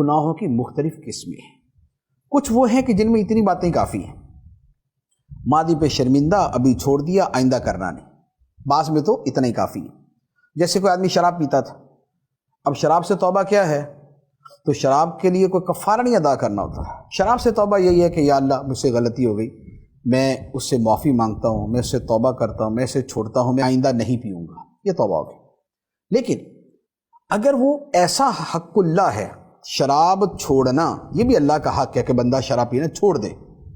گناہوں کی مختلف قسمیں ہیں۔ کچھ وہ ہیں کہ جن میں اتنی باتیں کافی ہیں، ماضی پہ شرمندہ، ابھی چھوڑ دیا، آئندہ کرنا نہیں، بعض میں تو اتنا ہی کافی ہے۔ جیسے کوئی آدمی شراب پیتا تھا، اب شراب سے توبہ کیا ہے؟ تو شراب کے لیے کوئی کفارہ نہیں ادا کرنا ہوتا، شراب سے توبہ یہی ہے کہ یا اللہ مجھ سے غلطی ہو گئی، میں اس سے معافی مانگتا ہوں، میں اس سے توبہ کرتا ہوں، میں اسے چھوڑتا ہوں، میں آئندہ نہیں پیوں گا، یہ توبہ ہوگی۔ لیکن اگر وہ ایسا حق اللہ ہے، شراب چھوڑنا یہ بھی اللہ کا حق ہے کہ بندہ شراب پینا چھوڑ دے،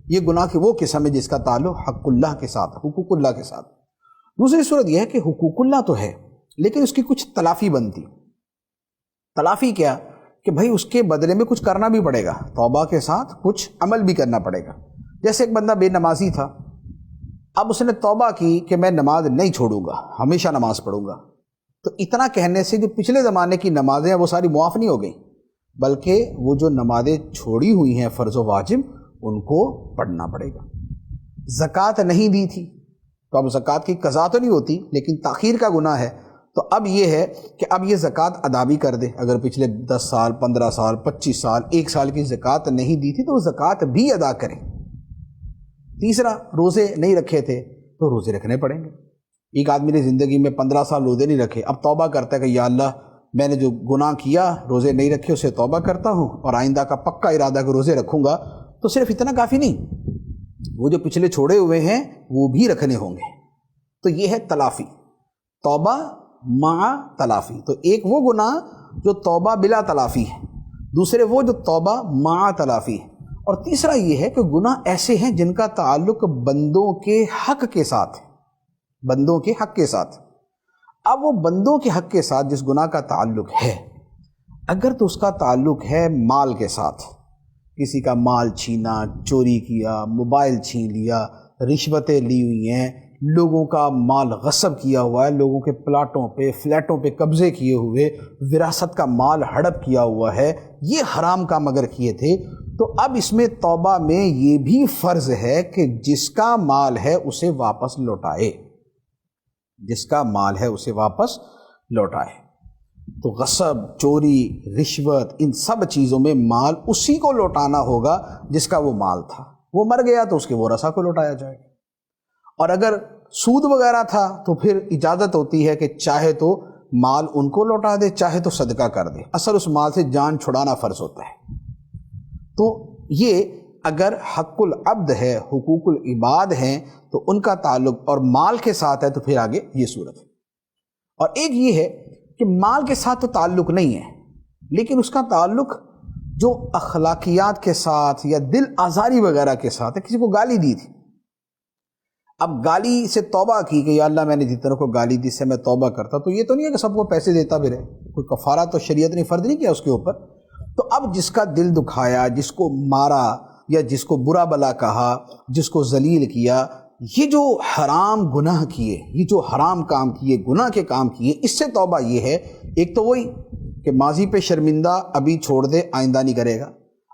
یہ گناہ کی وہ قسم ہے جس کا تعلق حق اللہ کے ساتھ، حقوق اللہ کے ساتھ۔ دوسری صورت یہ ہے کہ حقوق اللہ تو ہے لیکن اس کی کچھ تلافی بنتی۔ تلافی کیا؟ کہ بھائی اس کے بدلے میں کچھ کرنا بھی پڑے گا، توبہ کے ساتھ کچھ عمل بھی کرنا پڑے گا۔ جیسے ایک بندہ بے نمازی تھا، اب اس نے توبہ کی کہ میں نماز نہیں چھوڑوں گا، ہمیشہ نماز پڑھوں گا، تو اتنا کہنے سے جو پچھلے زمانے کی نمازیں ہیں وہ ساری معاف نہیں ہو گئیں، بلکہ وہ جو نمازیں چھوڑی ہوئی ہیں فرض و واجب ان کو پڑھنا پڑے گا۔ زکوٰۃ نہیں دی تھی تو اب زکوٰۃ کی قضا تو نہیں ہوتی لیکن تاخیر کا گناہ ہے، تو اب یہ ہے کہ اب یہ زکوٰۃ ادا بھی کر دے۔ اگر پچھلے 10 سال 15 سال 25 سال 1 سال کی زکوٰۃ نہیں دی تھی تو وہ زکوٰۃ بھی ادا کرے۔ تیسرا، روزے نہیں رکھے تھے تو روزے رکھنے پڑیں گے۔ ایک آدمی نے زندگی میں 15 سال روزے نہیں رکھے، اب توبہ کرتا ہے کہ یا اللہ میں نے جو گناہ کیا، روزے نہیں رکھے، اسے توبہ کرتا ہوں اور آئندہ کا پکا ارادہ کہ روزے رکھوں گا، تو صرف اتنا کافی نہیں، وہ جو پچھلے چھوڑے ہوئے ہیں وہ بھی رکھنے ہوں گے۔ تو یہ ہے تلافی، توبہ مع تلافی۔ تو ایک وہ گناہ جو توبہ بلا تلافی ہے، دوسرے وہ جو توبہ مع تلافی ہے، اور تیسرا یہ ہے کہ گناہ ایسے ہیں جن کا تعلق بندوں کے حق کے ساتھ ہے، بندوں کے حق کے ساتھ۔ اب وہ بندوں کے حق کے ساتھ جس گناہ کا تعلق ہے، اگر تو اس کا تعلق ہے مال کے ساتھ، کسی کا مال چھینا، چوری کیا، موبائل چھین لیا، رشوتیں لی ہوئی ہیں، لوگوں کا مال غصب کیا ہوا ہے، لوگوں کے پلاٹوں پہ فلیٹوں پہ قبضے کیے ہوئے، وراثت کا مال ہڑپ کیا ہوا ہے، یہ حرام کام اگر کیے تھے، تو اب اس میں توبہ میں یہ بھی فرض ہے کہ جس کا مال ہے اسے واپس لوٹائے، جس کا مال ہے اسے واپس لوٹائے۔ تو غصب، چوری، رشوت، ان سب چیزوں میں مال اسی کو لوٹانا ہوگا جس کا وہ مال تھا، وہ مر گیا تو اس کے ورثاء کو لوٹایا جائے گا۔ اور اگر سود وغیرہ تھا تو پھر اجازت ہوتی ہے کہ چاہے تو مال ان کو لوٹا دے، چاہے تو صدقہ کر دے، اصل اس مال سے جان چھڑانا فرض ہوتا ہے۔ تو یہ اگر حق العبد ہے، حقوق العباد ہیں تو ان کا تعلق اور مال کے ساتھ ہے، تو پھر آگے یہ صورت ہے۔ اور ایک یہ ہے کہ مال کے ساتھ تو تعلق نہیں ہے لیکن اس کا تعلق جو اخلاقیات کے ساتھ یا دل آزاری وغیرہ کے ساتھ ہے۔ کسی کو گالی دی تھی، اب گالی سے توبہ کی کہ یا اللہ میں نے جتنوں کو گالی دی سے میں توبہ کرتا، تو یہ تو نہیں ہے کہ سب کو پیسے دیتا بھی رہے، کوئی کفارہ تو شریعت نے فرض نہیں کیا اس کے اوپر۔ تو اب جس کا دل دکھایا، جس کو مارا یا جس کو برا بلا کہا، جس کو ذلیل کیا، یہ جو حرام گناہ کیے، یہ جو حرام کام کیے، گناہ کے کام کیے، اس سے توبہ یہ ہے، ایک تو وہی کہ ماضی پہ شرمندہ، ابھی چھوڑ دے، آئندہ نہیں کرے گا،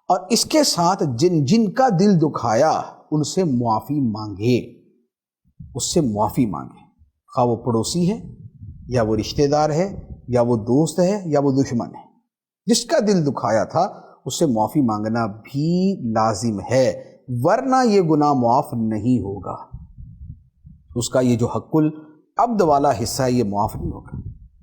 اور اس کے ساتھ جن جن کا دل دکھایا ان سے معافی مانگے، اس سے معافی مانگے، خواہ وہ پڑوسی ہے یا وہ رشتہ دار ہے یا وہ دوست ہے یا وہ دشمن ہے، جس کا دل دکھایا تھا اس سے معافی مانگنا بھی لازم ہے، ورنہ یہ گناہ معاف نہیں ہوگا، اس کا یہ جو حق العبد والا حصہ ہے یہ معاف نہیں ہوگا۔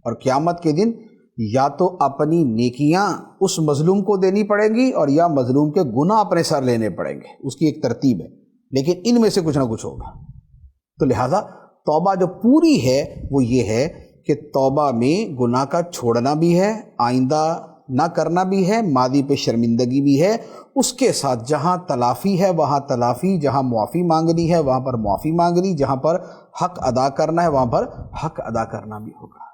اور قیامت کے دن یا تو اپنی نیکیاں اس مظلوم کو دینی پڑیں گی اور یا مظلوم کے گناہ اپنے سر لینے پڑیں گے، اس کی ایک ترتیب ہے، لیکن ان میں سے کچھ نہ کچھ ہوگا۔ تو لہٰذا توبہ جو پوری ہے وہ یہ ہے کہ توبہ میں گناہ کا چھوڑنا بھی ہے، آئندہ نہ کرنا بھی ہے، ماضی پہ شرمندگی بھی ہے، اس کے ساتھ جہاں تلافی ہے وہاں تلافی، جہاں معافی مانگنی ہے وہاں پر معافی مانگنی، جہاں پر حق ادا کرنا ہے وہاں پر حق ادا کرنا بھی ہوگا۔